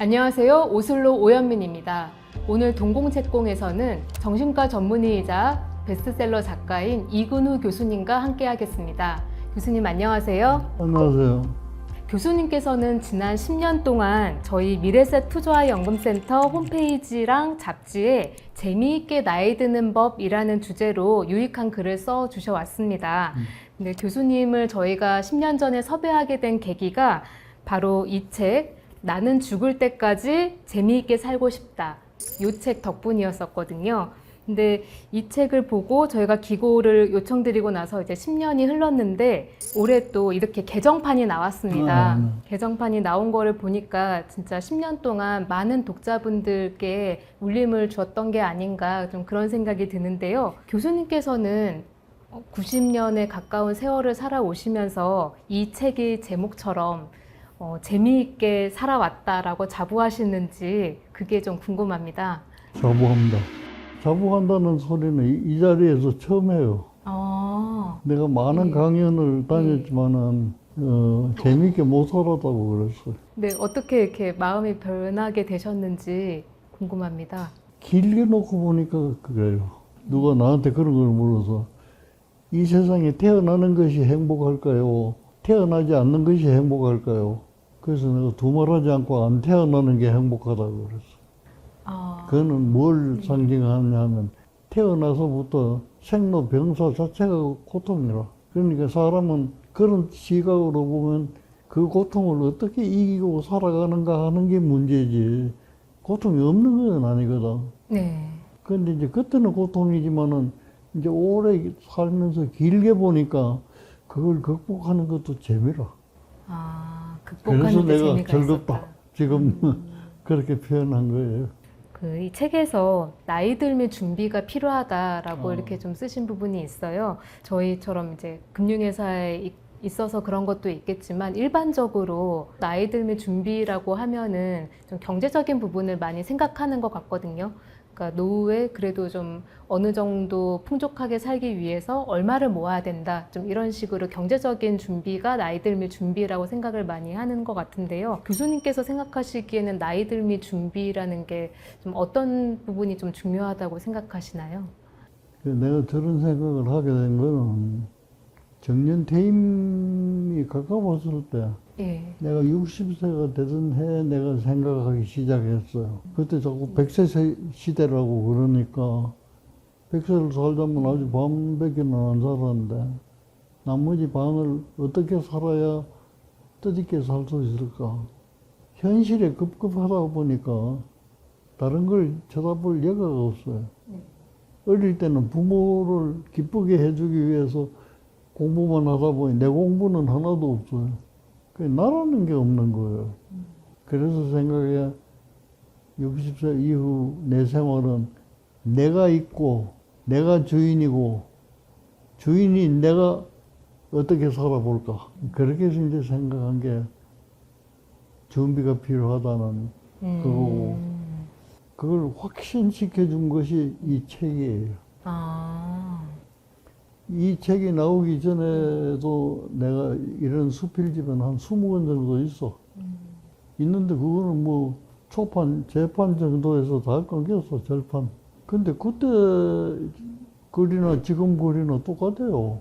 안녕하세요. 오슬로 오연민입니다. 오늘 동공책공에서는 정신과 전문의이자 베스트셀러 작가인 이근우 교수님과 함께 하겠습니다. 교수님 안녕하세요. 안녕하세요. 교수님께서는 지난 10년 동안 저희 미래셋 투자연금센터 홈페이지랑 잡지에 재미있게 나이 드는 법이라는 주제로 유익한 글을 써 주셔왔습니다. 근데 교수님을 저희가 10년 전에 섭외하게 된 계기가 바로 이 책, 나는 죽을 때까지 재미있게 살고 싶다. 이 책 덕분이었었거든요. 근데 이 책을 보고 저희가 기고를 요청드리고 나서 이제 10년이 흘렀는데 올해 또 이렇게 개정판이 나왔습니다. 개정판이 나온 거를 보니까 진짜 10년 동안 많은 독자분들께 울림을 주었던 게 아닌가 좀 그런 생각이 드는데요. 교수님께서는 90년에 가까운 세월을 살아오시면서 이 책이 제목처럼 재미있게 살아왔다라고 자부하시는지 그게 좀 궁금합니다. 자부합니다. 자부한다는 소리는 이 자리에서 처음 해요. 내가 많은 강연을 다녔지만은 재미있게 못 살았다고 그랬어요. 네, 어떻게 이렇게 마음이 변하게 되셨는지 궁금합니다. 길게 놓고 보니까 그래요. 누가 나한테 그런 걸 물어서 이 세상에 태어나는 것이 행복할까요? 태어나지 않는 것이 행복할까요? 그래서 내가 두말하지 않고 안 태어나는 게 행복하다고 그랬어. 그거는 뭘 상징하냐 하면 태어나서부터 생로병사 자체가 고통이라. 그러니까 사람은 그런 시각으로 보면 그 고통을 어떻게 이기고 살아가는가 하는 게 문제지 고통이 없는 건 아니거든. 네. 근데 이제 그때는 고통이지만은 이제 오래 살면서 길게 보니까 그걸 극복하는 것도 재미라. 극복하는 그래서 데 내가 재미가 즐겁다. 있었다. 지금 그렇게 표현한 거예요. 이 책에서 나이 들면 준비가 필요하다라고 이렇게 좀 쓰신 부분이 있어요. 저희처럼 이제 금융회사에 있어서 그런 것도 있겠지만 일반적으로 나이 들면 준비라고 하면은 좀 경제적인 부분을 많이 생각하는 것 같거든요. 그러니까 노후에 그래도 좀 어느 정도 풍족하게 살기 위해서 얼마를 모아야 된다. 좀 이런 식으로 경제적인 준비가 나이 들미 준비라고 생각을 많이 하는 것 같은데요. 교수님께서 생각하시기에는 나이 들미 준비라는 게 좀 어떤 부분이 좀 중요하다고 생각하시나요? 내가 저런 생각을 하게 된 거는 정년 퇴임이 가까웠을 때 예. 내가 60세가 되던 해에 내가 생각하기 시작했어요. 그때 자꾸 100세 시대라고 그러니까 100세를 살자면 아주 반밖에는 안 살았는데 나머지 반을 어떻게 살아야 뜻있게 살 수 있을까. 현실에 급급하다 보니까 다른 걸 쳐다볼 여가가 없어요. 어릴 때는 부모를 기쁘게 해주기 위해서 공부만 하다 보니 내 공부는 하나도 없어요. 나라는 게 없는 거예요. 그래서 생각해 60세 이후 내 생활은 내가 있고 내가 주인이고 주인이 내가 어떻게 살아볼까. 그렇게 해서 이제 생각한 게 준비가 필요하다는 그거고 그걸 확신시켜 준 것이 이 책이에요. 이 책이 나오기 전에도 내가 이런 수필집은 한 20권 정도 있어. 있는데 그거는 뭐 초판, 재판 정도에서 다 끊겼어, 절판. 근데 그때 글이나 지금 글이나 똑같아요.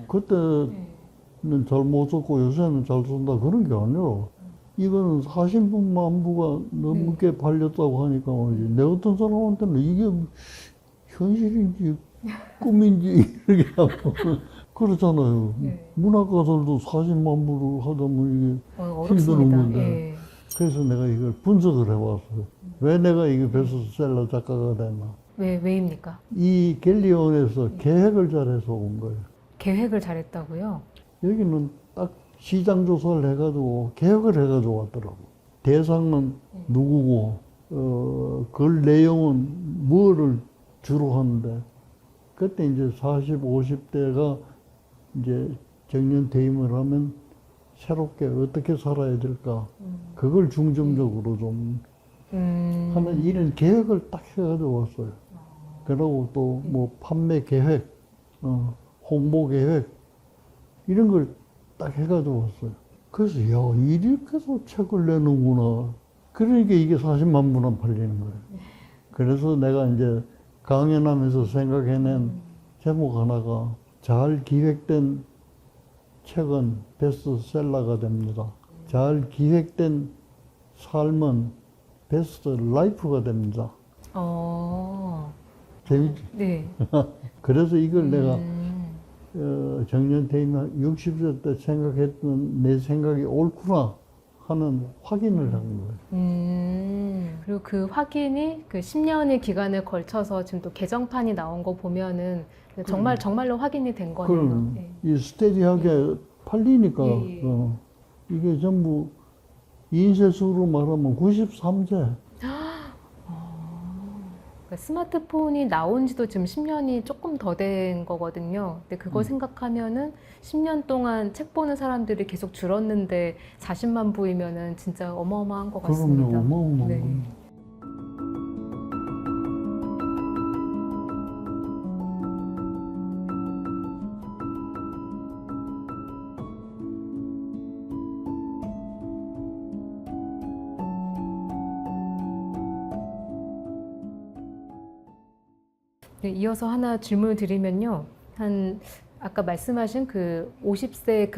그때는 잘 못 썼고 요새는 잘 쓴다 그런 게 아니라 이거는 40만 부가 넘게 팔렸다고 하니까 말이지. 내 같은 사람한테는 이게 현실인지 꿈인지 이렇게 하고 그렇잖아요. 문학가들도 40만 부를 하다면 이게 힘드는 건데. 그래서 내가 이걸 분석을 해봤어요. 왜 내가 이게 베스트셀러 작가가 됐나. 왜입니까? 이 갤리온에서 계획을 잘해서 온 거예요. 계획을 잘했다고요? 여기는 딱 시장 조사를 해가지고 계획을 해가지고 왔더라고. 대상은 누구고, 글 내용은 뭐를 주로 하는데, 그때 이제 40, 50대가 이제 정년 퇴임을 하면 새롭게 어떻게 살아야 될까. 그걸 중점적으로 좀 하는 이런 계획을 딱 해가지고 왔어요. 그러고 또 뭐 판매 계획, 홍보 계획, 이런 걸 딱 해가지고 왔어요. 그래서 야 이렇게도 책을 내는구나. 그러니까 이게 40만 부나 팔리는 거예요. 그래서 내가 이제 강연하면서 생각해낸 제목 하나가 잘 기획된 책은 베스트셀러가 됩니다. 잘 기획된 삶은 베스트 라이프가 됩니다. 재밌지? 네. 그래서 이걸 내가 정년퇴임 60세 때 생각했던 내 생각이 옳구나 하는 확인을 한 거예요. 그리고 그 확인이 그 10년의 기간을 걸쳐서 지금 또 개정판이 나온 거 보면은 정말로 확인이 된 거네요. 그럼 네. 이 스테디하게 팔리니까 예, 예. 이게 전부 인쇄수로 말하면 93세. 그러니까 스마트폰이 나온 지도 지금 10년이 조금 더 된 거거든요. 근데 그거 생각하면은 10년 동안 책 보는 사람들이 계속 줄었는데 40만 부이면은 진짜 어마어마한 것 같습니다. 그럼요, 어마어마한 네. 거예요. 네, 이어서 하나 질문을 드리면요. 아까 말씀하신 그 50세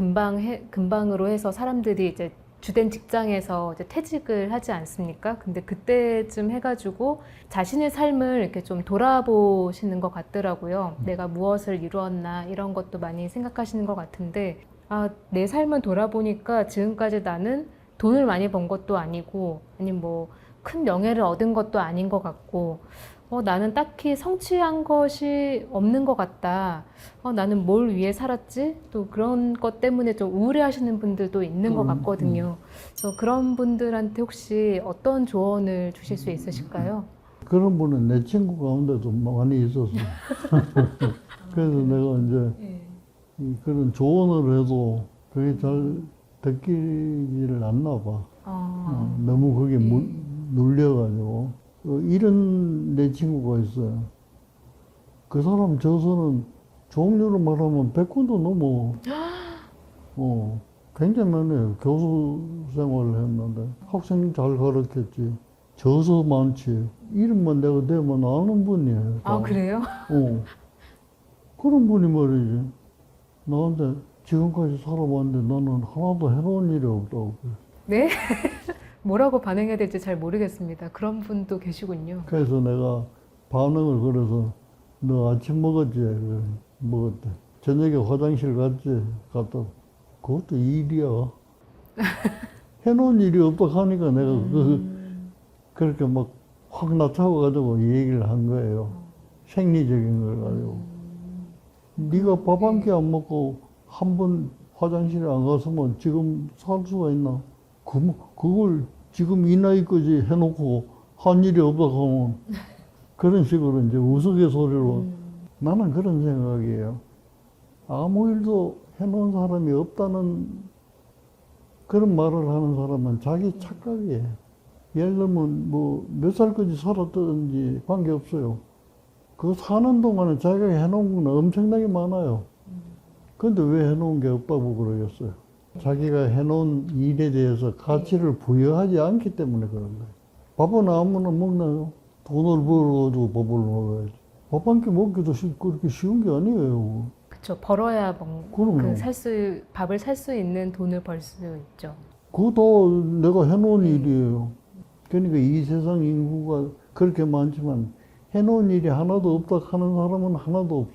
금방으로 해서 사람들이 이제 주된 직장에서 이제 퇴직을 하지 않습니까? 근데 그때쯤 해가지고 자신의 삶을 이렇게 좀 돌아보시는 것 같더라고요. 내가 무엇을 이루었나 이런 것도 많이 생각하시는 것 같은데, 내 삶을 돌아보니까 지금까지 나는 돈을 많이 번 것도 아니고, 아니면 뭐 큰 명예를 얻은 것도 아닌 것 같고, 나는 딱히 성취한 것이 없는 것 같다. 나는 뭘 위해 살았지? 또 그런 것 때문에 좀 우울해하시는 분들도 있는 것 같거든요. 그래서 그런 분들한테 혹시 어떤 조언을 주실 수 있으실까요? 그런 분은 내 친구 가운데도 많이 있었어. 그래서 내가 이제 그런 조언을 해도 그게 잘 듣기를 않나 봐. 너무 그게 눌려가지고. 이런 내 친구가 있어요. 그 사람 저서는 종류로 말하면 100권도 넘어. 굉장히 많아요. 교수 생활을 했는데 학생 잘 가르쳤지. 저서 많지. 이름만 내가 대면 아는 분이에요. 다. 그래요? 그런 분이 말이지. 나한테 지금까지 살아봤는데 나는 하나도 해놓은 일이 없다고. 네? 뭐라고 반응해야 될지 잘 모르겠습니다. 그런 분도 계시군요. 그래서 내가 반응을 그래서 너 아침 먹었지? 그래, 먹었대. 저녁에 화장실 갔지? 갔다. 그것도 일이야. 해놓은 일이 없다 하니까 내가 그렇게 막 확 나타나가지고 이 얘기를 한 거예요. 생리적인 걸 가지고. 네가 밥 한 끼 안 먹고 한 번 화장실에 안 갔으면 지금 살 수가 있나? 그걸 지금 이 나이까지 해놓고 한 일이 없다 하면 그런 식으로 이제 우스갯소리로 나는 그런 생각이에요. 아무 일도 해놓은 사람이 없다는 그런 말을 하는 사람은 자기 착각이에요. 예를 들면 뭐 몇 살까지 살았든지 관계없어요. 그 사는 동안에 자기가 해놓은 건 엄청나게 많아요. 근데 왜 해놓은 게 없다고 그러겠어요? 자기가 해놓은 일에 대해서 가치를 부여하지 않기 때문에 그런 거예요. 밥은 아무나 먹나요? 돈을 벌어가지고 밥을 먹어야지. 밥 한 끼 먹기도 그렇게 쉬운 게 아니에요. 그렇죠. 벌어야 그럼요. 밥을 살 수 있는 돈을 벌 수 있죠. 그거 다 내가 해놓은 일이에요. 그러니까 이 세상 인구가 그렇게 많지만 해놓은 일이 하나도 없다 하는 사람은 하나도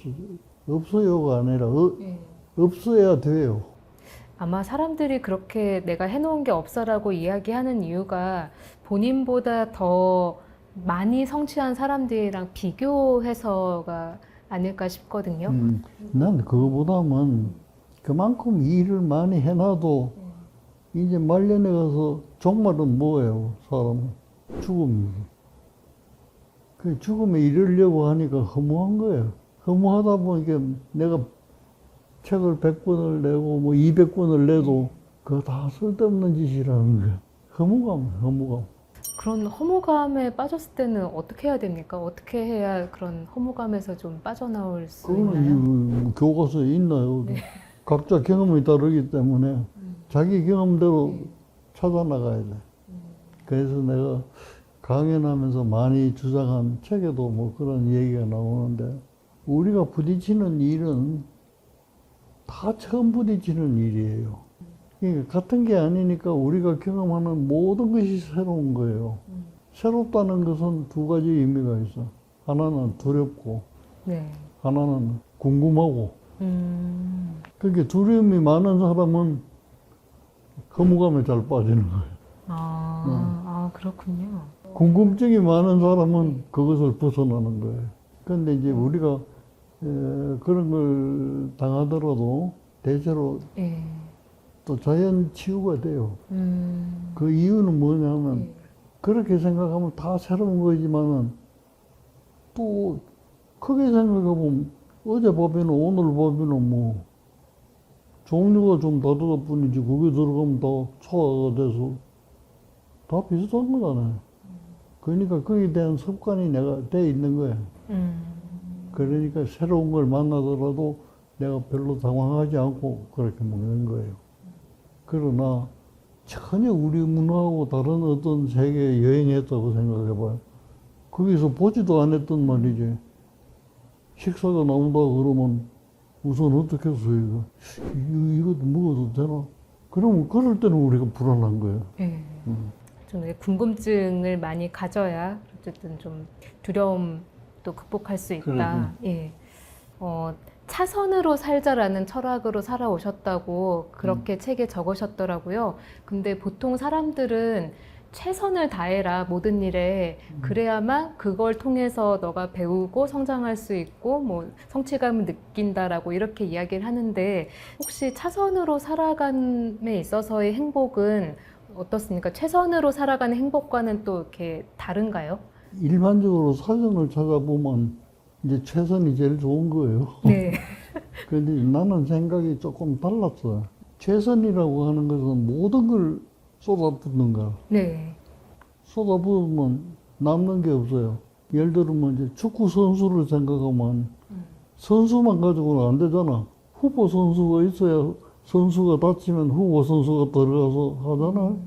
없어요가 아니라 없어야 돼요. 아마 사람들이 그렇게 내가 해놓은 게 없어라고 이야기하는 이유가 본인보다 더 많이 성취한 사람들이랑 비교해서가 아닐까 싶거든요. 난 그거보다는 그만큼 일을 많이 해놔도 이제 말년에 가서 종말은 뭐예요, 사람은? 죽음이지. 그 죽음에 이르려고 하니까 허무한 거예요. 허무하다 보니까 내가 책을 100권을 내고 뭐 200권을 내도 그거 다 쓸데없는 짓이라는 거예요. 허무감. 그런 허무감에 빠졌을 때는 어떻게 해야 됩니까? 어떻게 해야 그런 허무감에서 좀 빠져나올 수 있나요? 그거는 교과서에 있나요? 각자 경험이 다르기 때문에 자기 경험대로 찾아나가야 돼. 그래서 내가 강연하면서 많이 주장한 책에도 뭐 그런 얘기가 나오는데, 우리가 부딪히는 일은 다 처음 부딪히는 일이에요. 그러니까 같은 게 아니니까 우리가 경험하는 모든 것이 새로운 거예요. 새롭다는 것은 두 가지 의미가 있어. 하나는 두렵고, 네. 하나는 궁금하고. 그러니까 두려움이 많은 사람은 거부감에 잘 빠지는 거예요. 아, 그렇군요. 궁금증이 많은 사람은 그것을 벗어나는 거예요. 그런데 이제 우리가 그런 걸 당하더라도 대체로 예. 또 자연 치유가 돼요. 그 이유는 뭐냐면, 그렇게 생각하면 다 새로운 거지만은 또 크게 생각해보면 어제 법에는 오늘 법에는 뭐 종류가 좀 다르다 뿐이지, 그게 들어가면 다 초화가 돼서 다 비슷한 거잖아요. 그러니까 거기에 대한 습관이 내가 돼 있는 거예요. 그러니까 새로운 걸 만나더라도 내가 별로 당황하지 않고 그렇게 먹는 거예요. 그러나 전혀 우리 문화하고 다른 어떤 세계에 여행했다고 생각해봐요. 거기서 보지도 않았던 말이지. 식사가 나온다 그러면 우선 어떻게 했어요? 이거 먹어도 되나? 그러면 그럴 때는 우리가 불안한 거예요. 예. 좀 이렇게 궁금증을 많이 가져야 어쨌든 좀 두려움도 극복할 수 있다. 예. 차선으로 살자라는 철학으로 살아오셨다고 그렇게 책에 적으셨더라고요. 근데 보통 사람들은 최선을 다해라, 모든 일에. 그래야만 그걸 통해서 너가 배우고 성장할 수 있고 뭐 성취감을 느낀다라고 이렇게 이야기를 하는데, 혹시 차선으로 살아감에 있어서의 행복은 어떻습니까? 최선으로 살아가는 행복과는 또 이렇게 다른가요? 일반적으로 사정을 찾아보면 이제 최선이 제일 좋은 거예요. 네. 그런데 나는 생각이 조금 달랐어요. 최선이라고 하는 것은 모든 걸 쏟아붓는 거야. 네. 쏟아부으면 남는 게 없어요. 예를 들면 이제 축구 선수를 생각하면 선수만 가지고는 안 되잖아. 후보 선수가 있어야 선수가 다치면 후보 선수가 들어가서 하잖아.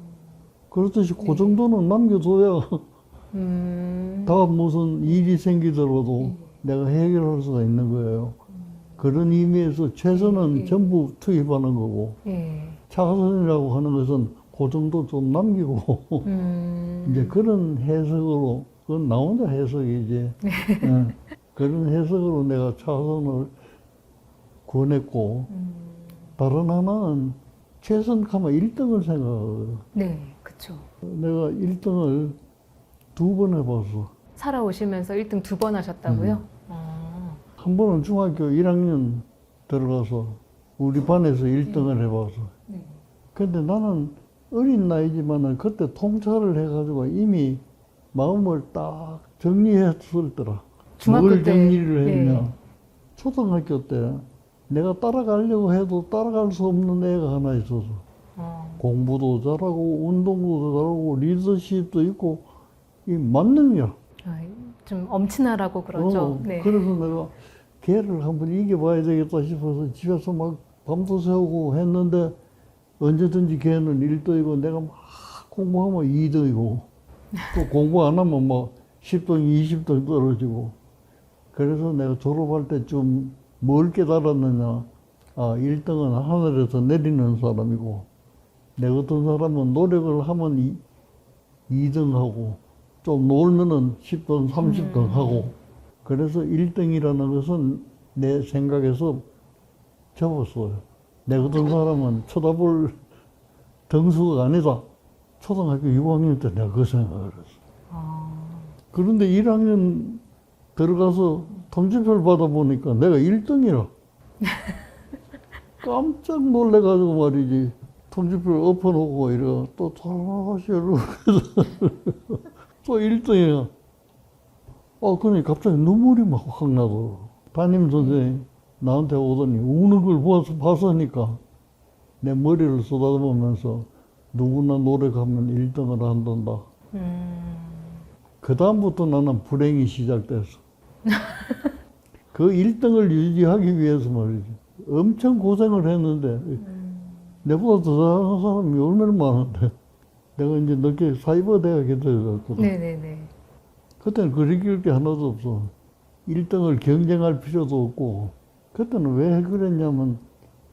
그렇듯이 그 정도는 남겨둬야 다음 무슨 일이 생기더라도 내가 해결할 수가 있는 거예요. 그런 의미에서 최선은 전부 투입하는 거고, 차선이라고 하는 것은 그 정도 좀 남기고 이제 그런 해석으로, 그건 나 혼자 해석이지. 그런 해석으로 내가 차선을 권했고, 다른 하나는 최선하면 1등을 생각하거든. 네, 그쵸. 내가 1등을 2번 해봤어. 살아오시면서 1등 2번 하셨다고요? 한 번은 중학교 1학년 들어가서 우리 반에서 1등을 해봐서. 근데 나는 어린 나이지만은 그때 통찰을 해가지고 이미 마음을 딱 정리했을 때라. 중학교 뭘 때, 정리를 했냐. 예. 초등학교 때 내가 따라가려고 해도 따라갈 수 없는 애가 하나 있어서. 공부도 잘하고 운동도 잘하고 리더십도 있고 이 만능이야. 좀 엄친아라고 그러죠. 네. 그래서 내가 걔를 한번 이겨봐야 되겠다 싶어서 집에서 막 밤도 새우고 했는데, 언제든지 걔는 1등이고 내가 막 공부하면 2등이고 또 공부 안 하면 막 10등, 20등 떨어지고. 그래서 내가 졸업할 때쯤 뭘 깨달았느냐. 1등은 하늘에서 내리는 사람이고, 내 같은 사람은 노력을 하면 2등하고 좀 놀면은 10등, 30등 하고. 그래서 1등이라는 것은 내 생각에서 접었어요. 내 같은 사람은 쳐다볼 등수가 아니다. 초등학교 6학년 때 내가 그 생각을 했어. 그런데 1학년 들어가서 통지표를 받아보니까 내가 1등이라. 깜짝 놀래가지고 말이지. 통지표를 엎어놓고 이래. 또 다시 이러고 또 1등이야. 그러니 갑자기 눈물이 막 확 나더라고. 담임 선생님 나한테 오더니 우는 걸 봤으니까 내 머리를 쏟아보면서 누구나 노력하면 1등을 한단다. 그 다음부터 나는 불행이 시작됐어. 그 1등을 유지하기 위해서 말이지. 엄청 고생을 했는데 내보다 더 잘하는 사람이 얼마나 많은데. 내가 이제 늦게 사이버 대학에 들어갔거든. 네네네. 그때는 그리길 게 하나도 없어. 1등을 경쟁할 필요도 없고, 그때는 왜 그랬냐면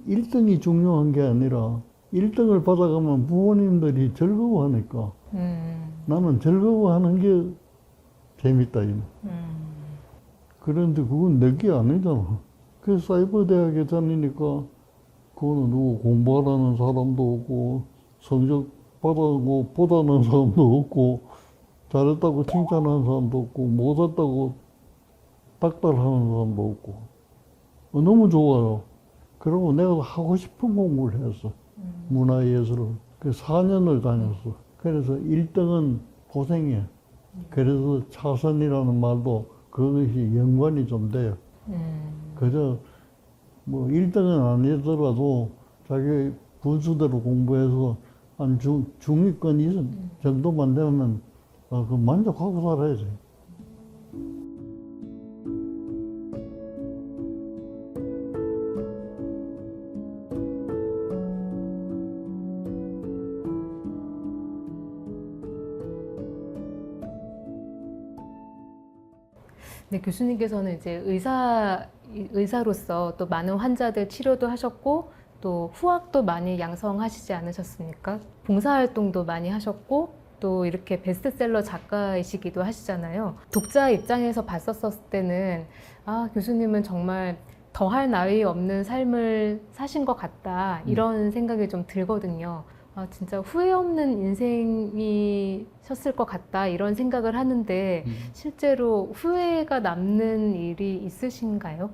1등이 중요한 게 아니라 1등을 받아가면 부모님들이 즐거워하니까 나는 즐거워하는 게 재밌다. 그런데 그건 내 게 아니잖아. 그래서 사이버 대학에 다니니까 그거는 누구 공부하라는 사람도 없고 성적 받아고 보다는 사람도 없고 잘했다고 칭찬하는 사람도 없고 못했다고 닥달하는 사람도 없고 너무 좋아요. 그리고 내가 하고 싶은 공부를 했어. 문화예술을. 그 4년을 다녔어. 그래서 1등은 고생해. 그래서 차선이라는 말도 그것이 연관이 좀 돼요. 그저 뭐 1등은 아니더라도 자기 분수대로 공부해서 한 중위권 이상 정도만 되면 그 만족하고 살아야지. 네, 교수님께서는 이제 의사로서 또 많은 환자들 치료도 하셨고 또 후학도 많이 양성하시지 않으셨습니까? 봉사활동도 많이 하셨고 또 이렇게 베스트셀러 작가이시기도 하시잖아요. 독자 입장에서 봤었을 때는 아, 교수님은 정말 더할 나위 없는 삶을 사신 것 같다 이런 생각이 좀 들거든요. 아, 진짜 후회 없는 인생이셨을 것 같다 이런 생각을 하는데 실제로 후회가 남는 일이 있으신가요?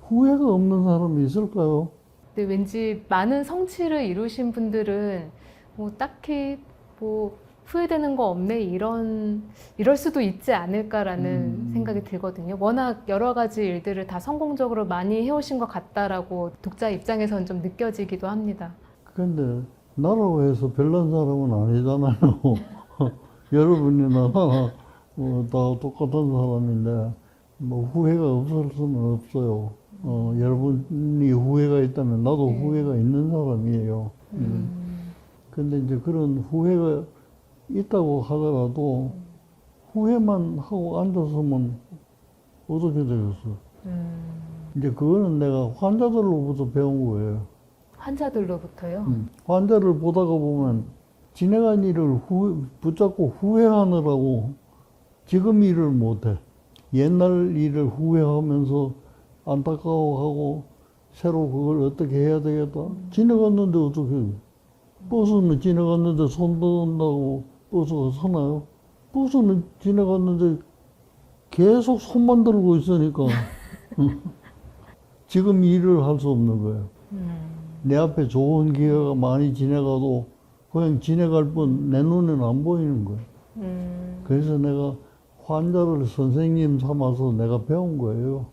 후회가 없는 사람이 있을까요? 근데 왠지 많은 성취를 이루신 분들은 뭐 딱히 뭐 후회되는 거 없네 이럴 수도 있지 않을까라는 생각이 들거든요. 워낙 여러 가지 일들을 다 성공적으로 많이 해오신 것 같다라고 독자 입장에서는 좀 느껴지기도 합니다. 근데 나라고 해서 별난 사람은 아니잖아요. 여러분이나 나나 다 똑같은 사람인데 뭐 후회가 없을 수는 없어요. 여러분이 후회가 있다면 나도 후회가 있는 사람이에요. 근데 이제 그런 후회가 있다고 하더라도 후회만 하고 앉았으면 어떻게 되겠어? 이제 그거는 내가 환자들로부터 배운 거예요. 환자들로부터요? 환자를 보다가 보면 지나간 일을 붙잡고 후회하느라고 지금 일을 못해. 옛날 일을 후회하면서 안타까워하고 새로 그걸 어떻게 해야 되겠다. 지나갔는데 어떻게 버스는 지나갔는데 손 든다고 버스가 서나요? 버스는 지나갔는데 계속 손만 들고 있으니까 지금 일을 할 수 없는 거예요. 내 앞에 좋은 기회가 많이 지나가도 그냥 지나갈 뿐 내 눈에는 안 보이는 거예요. 그래서 내가 환자를 선생님 삼아서 내가 배운 거예요.